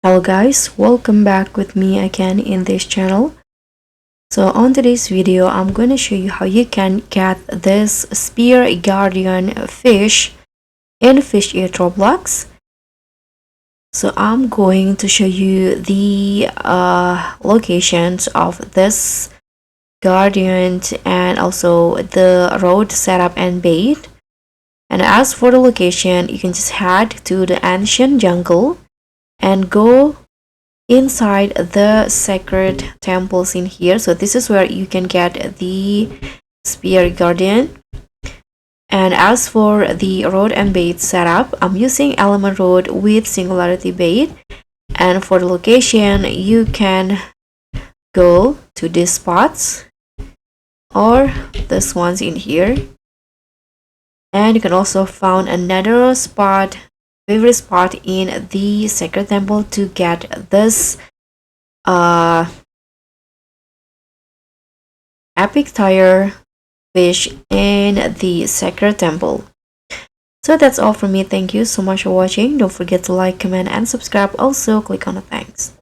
Hello guys, welcome back with me again in this channel. So on today's video, I'm going to show you how you can get this spear guardian fish in Fish It Roblox. So I'm going to show you the locations of this guardian and also the road setup and bait. And as for the location, you can just head to the ancient jungle and go inside the sacred temples in here. So this is where you can get the spear guardian. And as for the road and bait setup, I'm using element road with singularity bait. And for the location, you can go to these spots or this one's in here. And you can also find another spot, favorite spot in the sacred temple to get this epic tire fish in the sacred temple. So that's all from me. Thank you so much for watching. Don't forget to like, comment, and subscribe. Also click on the thanks.